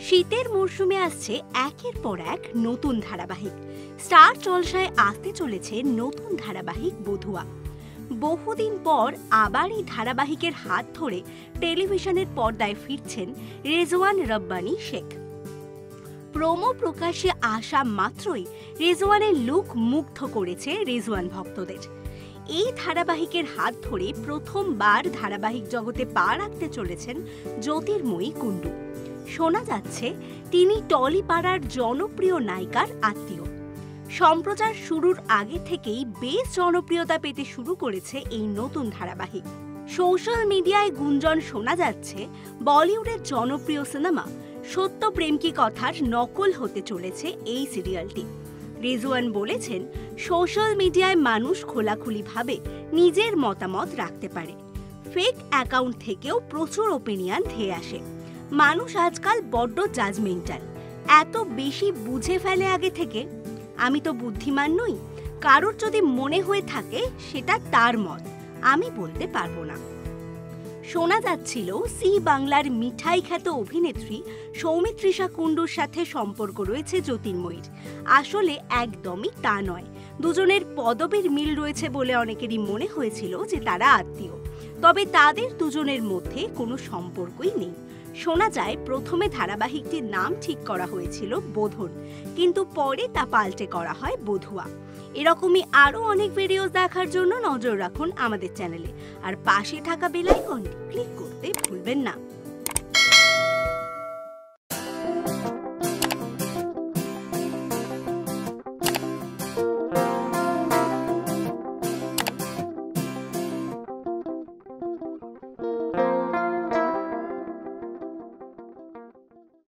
শীতের মরশুমে আসছে একের পর এক নতুন ধারাবাহিক। স্টার জলসায় আসতে চলেছে নতুন ধারাবাহিক বধুয়া। বহুদিন পর আবার এই ধারাবাহিকের হাত ধরে টেলিভিশনের পর্দায় ফিরছেন রেজওয়ান রব্বানী শেখ। প্রোমো প্রকাশ্যে আসা মাত্রই রেজওয়ানের লুক মুগ্ধ করেছে রেজওয়ান ভক্তদের। এই ধারাবাহিকের হাত ধরে প্রথমবার ধারাবাহিক জগতে পা রাখতে চলেছেন জ্যোতির্ময়ী কুণ্ডু। শোনা যাচ্ছে তিনি টলিপাড়ার জনপ্রিয় নায়িকার আত্মীয়। সম্প্রচার শুরুর আগে থেকেই বেশ জনপ্রিয়তা পেতে শুরু করেছে এই নতুন ধারাবাহিক। সোশ্যাল মিডিয়ায় গুঞ্জন শোনা যাচ্ছে বলিউডের জনপ্রিয় সিনেমা সত্য প্রেম কি কথার নকল হতে চলেছে এই সিরিয়ালটি। রেজওয়ান বলেছেন, সোশ্যাল মিডিয়ায় মানুষ খোলাখুলিভাবে নিজের মতামত রাখতে পারে। ফেক অ্যাকাউন্ট থেকেও প্রচুর ওপিনিয়ন ধেয়ে আসে। মানুষ আজকাল বড্ড জাজমেন্টাল, এত বেশি বুঝে ফেলে আগে থেকে। আমি তো বুদ্ধিমান নই, কারোর যদি মনে হয়ে থাকে সেটা তার মত, আমি বলতে পারবো না। শোনা যাচ্ছিল সি বাংলার মিঠাই খ্যাত অভিনেত্রী সৌমিত্রিষা কুণ্ডুর সাথে সম্পর্ক রয়েছে জ্যোতির্ময়ীর। আসলে একদমই তা নয়। দুজনের পদবীর মিল রয়েছে বলে অনেকেরই মনে হয়েছিল যে তারা আত্মীয়, তবে তাদের দুজনের মধ্যে কোনো সম্পর্কই নেই। শোনা যায় প্রথমে ধারাবাহিকটির নাম ঠিক করা হয়েছিল বোধন, কিন্তু পরে তা পাল্টে করা হয় বধুয়া। এরকমই আরও অনেক ভিডিও দেখার জন্য নজর রাখুন আমাদের চ্যানেলে, আর পাশে থাকা বেল আইকনটি ক্লিক করতে ভুলবেন না।